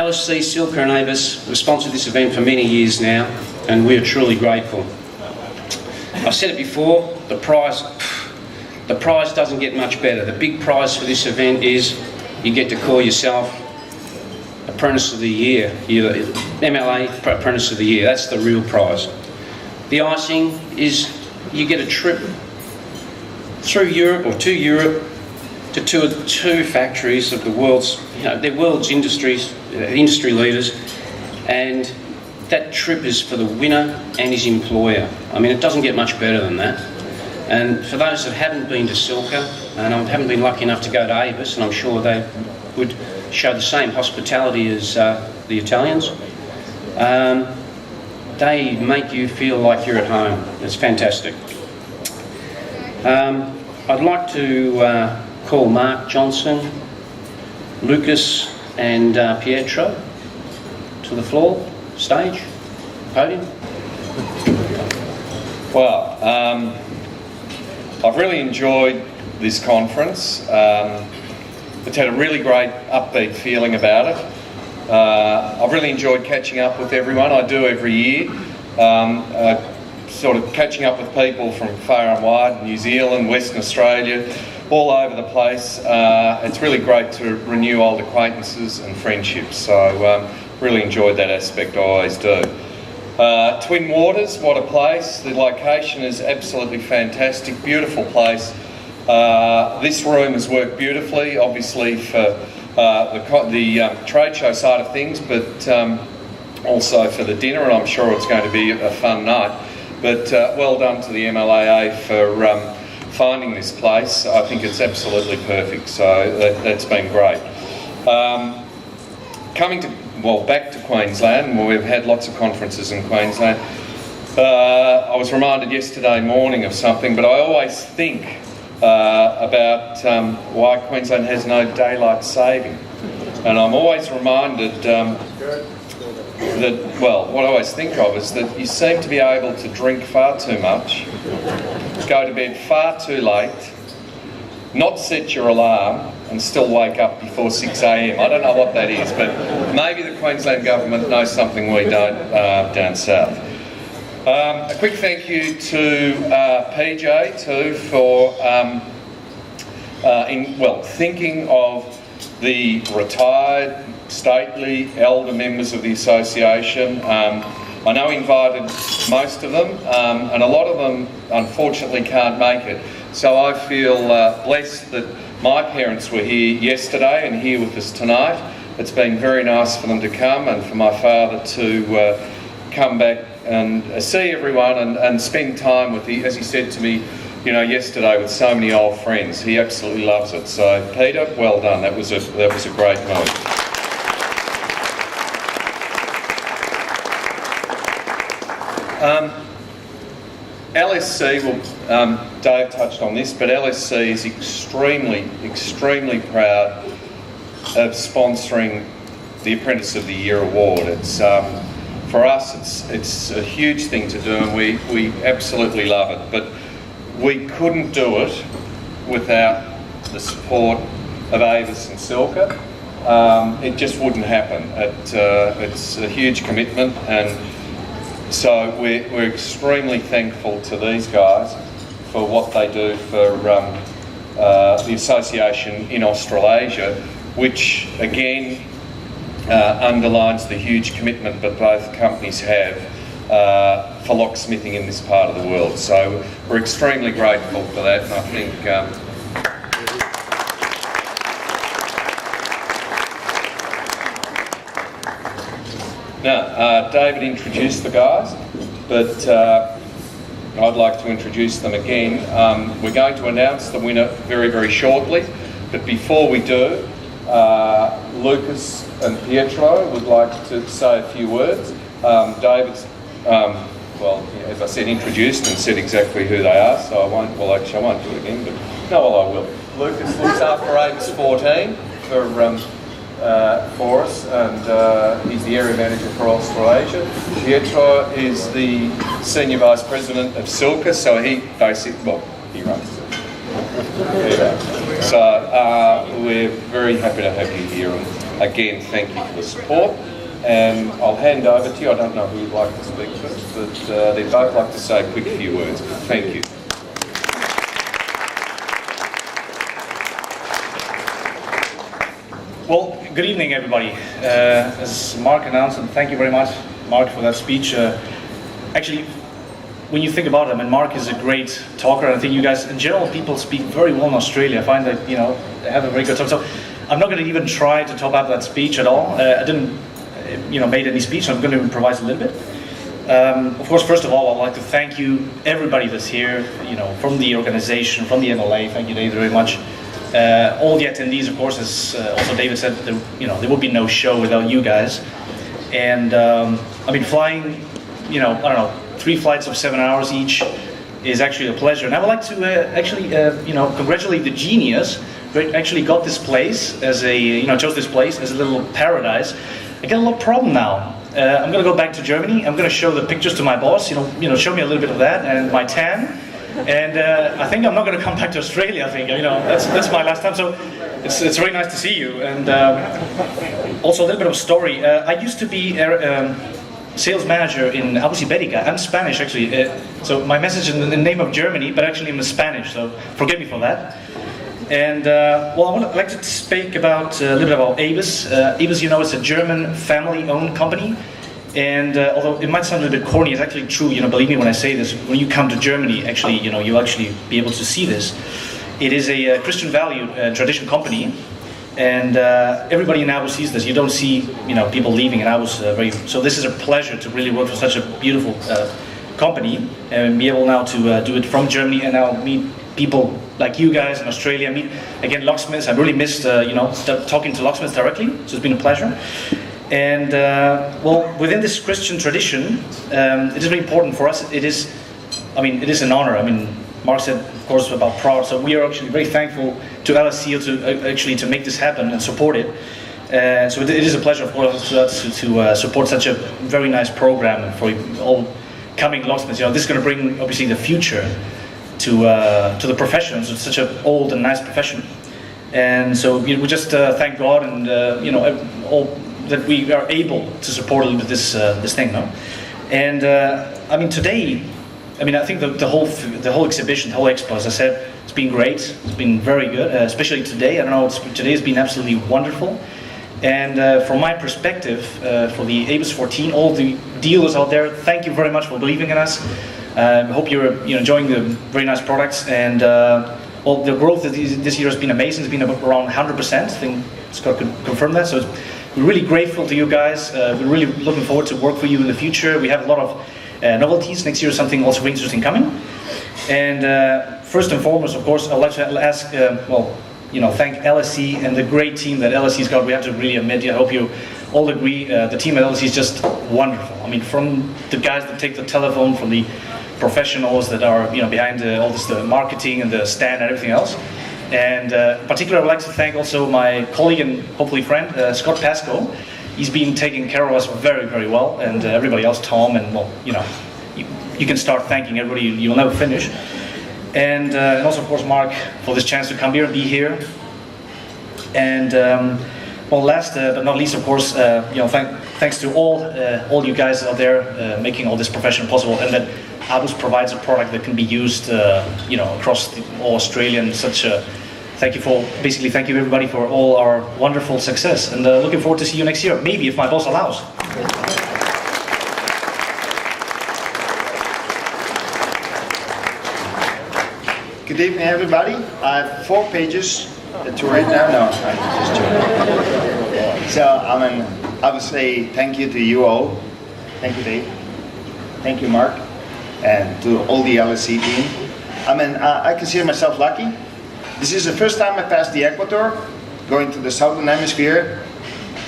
LSC, Silca and Avis have sponsored this event for many years now, and we are truly grateful. I've said it before, the prize doesn't get much better. The big prize for this event is you get to call yourself Apprentice of the Year, MLAA Apprentice of the Year. That's the real prize. The icing is you get a trip through Europe or to Europe to two factories of the world's, they're world's industry leaders, and that trip is for the winner and his employer. I mean, it doesn't get much better than that. And for those that haven't been to Silca, and I haven't been lucky enough to go to Avis, and I'm sure they would show the same hospitality as the Italians, they make you feel like you're at home. It's fantastic. I'd like to call Mark Johnson, Lucas and Pietro to the floor, stage, podium. Well, I've really enjoyed this conference. It's had a really great upbeat feeling about it. I've really enjoyed catching up with everyone. I do every year. Sort of catching up with people from far and wide, New Zealand, Western Australia, all over the place. It's really great to renew old acquaintances and friendships, so really enjoyed that aspect. I always do. Twin Waters, what a place. The location is absolutely fantastic, beautiful place. This room has worked beautifully, obviously for the trade show side of things, but also for the dinner, and I'm sure it's going to be a fun night. But well done to the MLAA for finding this place. I think it's absolutely perfect, so that's been great. Back to Queensland, where we've had lots of conferences in Queensland. I was reminded yesterday morning of something, but I always think about why Queensland has no daylight saving. And I'm always reminded what I always think of is that you seem to be able to drink far too much, go to bed far too late, not set your alarm, and still wake up before 6 a.m. I don't know what that is, but maybe the Queensland government knows something we don't down south. A quick thank you to PJ too for thinking of the retired, stately, elder members of the association. I know he invited most of them, and a lot of them unfortunately can't make it. So I feel blessed that my parents were here yesterday and here with us tonight. It's been very nice for them to come, and for my father to come back and see everyone and spend time with, as he said to me, yesterday, with so many old friends. He absolutely loves it. So Peter, well done. That was a great move. LSC, Dave touched on this, but LSC is extremely, extremely proud of sponsoring the Apprentice of the Year award. It's for us, it's a huge thing to do, and we absolutely love it. But we couldn't do it without the support of Avis and Silca. It just wouldn't happen. It's a huge commitment, and so we're extremely thankful to these guys for what they do for the association in Australasia, which again underlines the huge commitment that both companies have for locksmithing in this part of the world. So we're extremely grateful for that, and I think David introduced the guys, but I'd like to introduce them again. We're going to announce the winner very, very shortly, but before we do, Lucas and Pietro would like to say a few words. David's, as I said, introduced and said exactly who they are, so I won't do it again, but I will. Lucas looks after Avis 14 for us, and he's the area manager for Australasia. Pietro is the senior vice president of Silca, so he runs Silca. So we're very happy to have you here, and again, thank you for the support. And I'll hand over to you. I don't know who would like to speak first, but they'd both like to say a quick few words. Thank you. Well, good evening, everybody. As Mark announced, and thank you very much, Mark, for that speech. Actually, when you think about it, I mean, Mark is a great talker, and I think you guys, in general, people speak very well in Australia. I find that, they have a very good talk. So I'm not going to even try to top up that speech at all. I didn't, made any speech, so I'm going to improvise a little bit. Of course, first of all, I'd like to thank you, everybody that's here, from the organization, from the MLA. Thank you, Dave, very much. All the attendees, of course, as also David said, there would be no show without you guys. And flying, 3 flights of 7 hours each is actually a pleasure. And I would like to congratulate the genius who actually got this place as chose this place as a little paradise. I got a little problem now. I'm going to go back to Germany. I'm going to show the pictures to my boss. Show me a little bit of that and my tan. And I think I'm not going to come back to Australia. I think that's my last time. So it's very nice to see you. And also a little bit of a story. I used to be sales manager in Abu Dhabi. I'm Spanish actually. So my message is in the name of Germany, but actually I'm Spanish. So forgive me for that. And I would like to speak about a little bit about ABUS. ABUS, it's a German family-owned company. And although it might sound a little bit corny, it's actually true. Believe me when I say this. When you come to Germany, actually, you'll actually be able to see this. It is a Christian value tradition company, and everybody in Abu sees this. You don't see, people leaving in Abu. So this is a pleasure to really work for such a beautiful company and be able now to do it from Germany and now meet people like you guys in Australia. Meet again Locksmiths. I really missed, talking to Locksmiths directly. So it's been a pleasure. And within this Christian tradition, it is very important for us. It is an honor. Mark said, of course, about proud. So we are actually very thankful to LSE to make this happen and support it. So it is a pleasure, of course, to support such a very nice program and for all coming locksmiths. This is going to bring obviously the future to the profession. So it's such an old and nice profession. And so we just thank God and all that we are able to support a little bit this thing, no? And today, I think the whole exhibition, the whole expo, as I said, it's been great. It's been very good, especially today. Today has been absolutely wonderful. And from my perspective, for the ABUS 14, all the dealers out there, thank you very much for believing in us. I hope you're enjoying the very nice products. And the growth this year has been amazing. It's been around 100%. I think Scott could confirm that. So we're really grateful to you guys. We're really looking forward to work for you in the future. We have a lot of novelties. Next year, something also very interesting coming. And first and foremost, of course, I'd like to ask, thank LSE and the great team that LSE's got. We have to really admit, I hope you all agree, the team at LSE is just wonderful. From the guys that take the telephone, from the professionals that are behind all this, the marketing and the stand and everything else. And particularly, I would like to thank also my colleague and hopefully friend, Scott Pascoe. He's been taking care of us very, very well, and everybody else, Tom, and you can start thanking everybody. You'll never finish. And also, of course, Mark, for this chance to come here and be here. And last but not least, of course, thanks to all you guys out there making all this profession possible, and that ABUS provides a product that can be used, across all Australia. And thank you everybody for all our wonderful success. And looking forward to see you next year, maybe if my boss allows. Good evening, everybody. I have 4 pages to write down. No, I'm just joking. So, I would say thank you to you all. Thank you, Dave. Thank you, Mark. And to all the LSE team. I consider myself lucky. This is the first time I passed the equator, going to the southern hemisphere,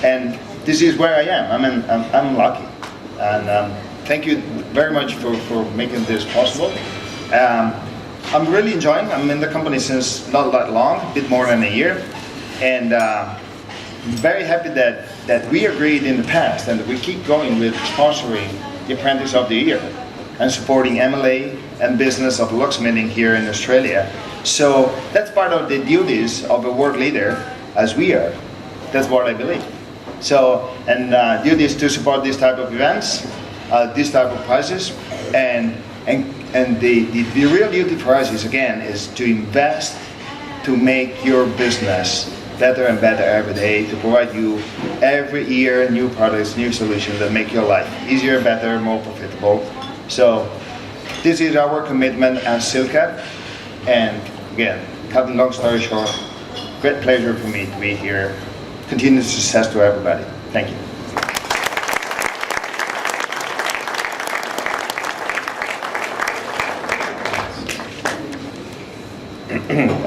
and this is where I am. I'm lucky. And thank you very much for making this possible. I'm really enjoying. I'm in the company since not that long, a bit more than a year, and very happy that we agreed in the past and that we keep going with sponsoring the Apprentice of the Year and supporting MLA and business of locksmithing here in Australia. So that's part of the duties of a world leader, as we are. That's what I believe. So, and do this to support this type of events, this type of prizes, and the real duty for us is, again, is to invest to make your business better and better every day, to provide you every year new products, new solutions that make your life easier, better, more profitable. So this is our commitment as Silca, and again, cutting long story short, great pleasure for me to be here. Continued success to everybody. Thank you.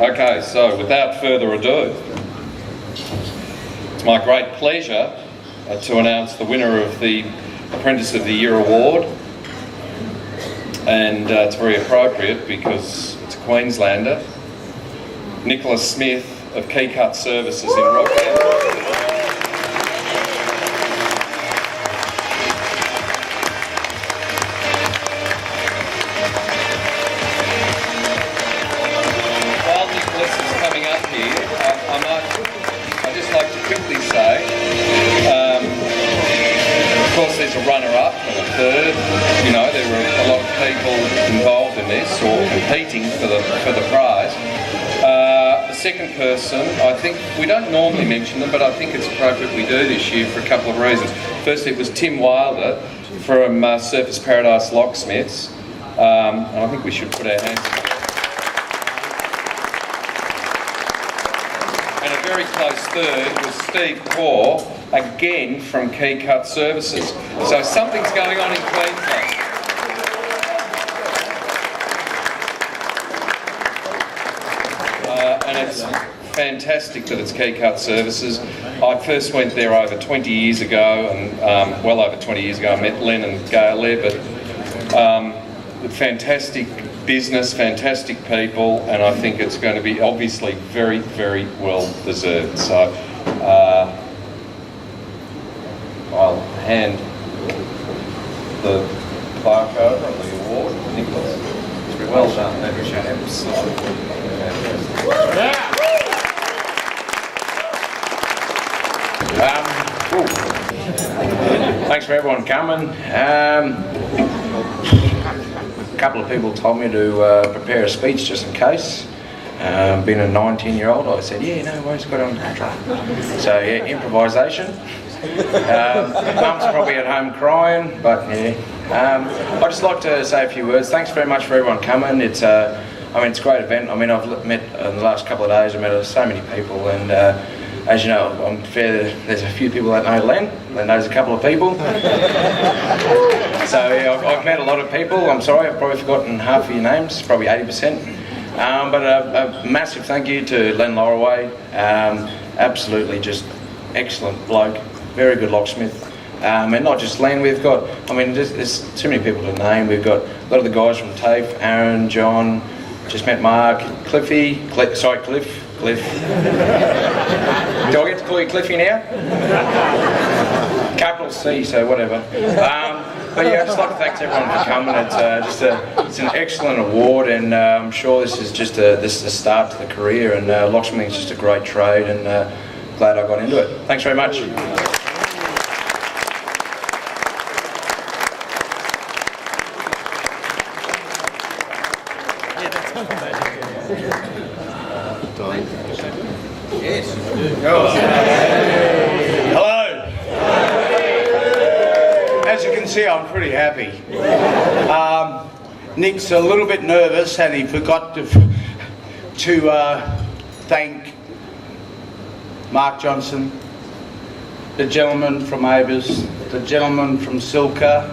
Okay, so without further ado, it's my great pleasure to announce the winner of the Apprentice of the Year award, and it's very appropriate because it's a Queenslander, Nicholas Smith of Keycut Services in Rockhampton. You know, there were a lot of people involved in this or competing for the prize. The second person, I think we don't normally mention them, but I think it's appropriate we do this year for a couple of reasons. Firstly, it was Tim Wilder from Surface Paradise Locksmiths, and I think we should put our hands together. And a very close third was Steve Core, again from Keycut Services. So something's going on in Queensland. And it's fantastic that it's Keycut Services. I first went there over 20 years ago, and well over 20 years ago I met Len and Gail there, but fantastic business, fantastic people, and I think it's going to be obviously very, very well deserved. So I'll hand the plaque over and the award to Nicholas. Well done. Thanks for everyone coming. A couple of people told me to prepare a speech just in case. Being a 19-year-old, I said, yeah, no worries, got it under control. So yeah, improvisation. Mum's probably at home crying, but yeah. I'd just like to say a few words. Thanks very much for everyone coming. It's it's a great event. I mean, I've met in the last couple of days, I've met so many people, and as you know, I'm fair, there's a few people that know Len. Len knows a couple of people. So yeah, I've met a lot of people. I'm sorry, I've probably forgotten half of your names, probably 80%. But a massive thank you to Len Lorraway. Absolutely just excellent bloke, very good locksmith. And not just Len, we've got, there's too many people to name. We've got a lot of the guys from TAFE, Aaron, John, just met Mark, Cliff. Do I get to call you Cliffy now? Capital C, so whatever. But yeah, I'd just like to thank everyone for coming. It's an excellent award, and I'm sure this is just the start to the career, and locksmithing is just a great trade, and glad I got into it. Thanks very much. Hello. As you can see, I'm pretty happy. Nick's a little bit nervous, and he forgot to thank Mark Johnson, the gentleman from Abers, the gentleman from Silca.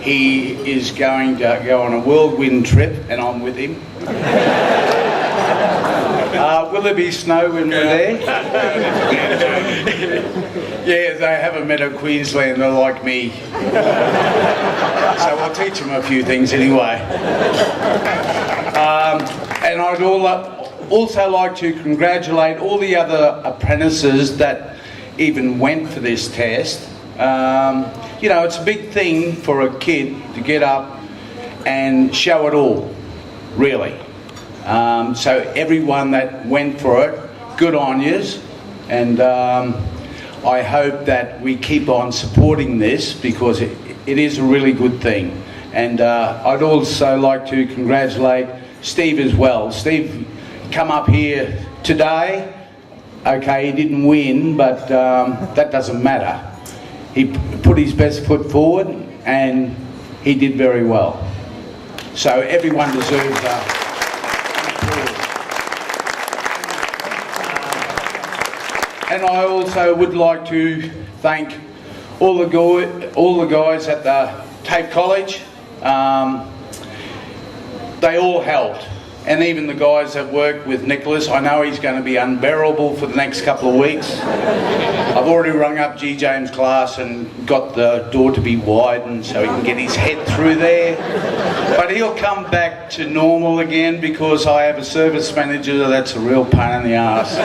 He is going to go on a whirlwind trip, and I'm with him. Will there be snow when we're there? Yeah, they haven't met a Queenslander like me. So I'll teach them a few things anyway. And I'd also like to congratulate all the other apprentices that even went for this test. You know, it's a big thing for a kid to get up and show it all, really. So everyone that went for it, good on yous. And I hope that we keep on supporting this, because it is a really good thing. And I'd also like to congratulate Steve as well. Steve come up here today. Okay, he didn't win, but that doesn't matter. He put his best foot forward and he did very well. So everyone deserves an applause. And I also would like to thank all the guys at the TAFE College. They all helped. And even the guys that work with Nicholas, I know he's going to be unbearable for the next couple of weeks. I've already rung up G. James' class and got the door to be widened so he can get his head through there. But he'll come back to normal again, because I have a service manager that's a real pain in the arse.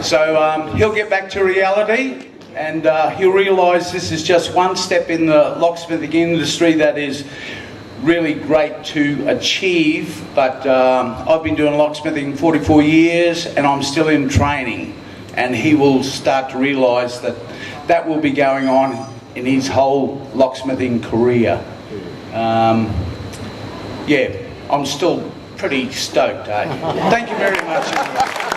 So he'll get back to reality, and he'll realise this is just one step in the locksmithing industry that is really great to achieve. But I've been doing locksmithing 44 years and I'm still in training, and he will start to realise that that will be going on in his whole locksmithing career. Yeah, I'm still pretty stoked, eh? Thank you very much, everyone.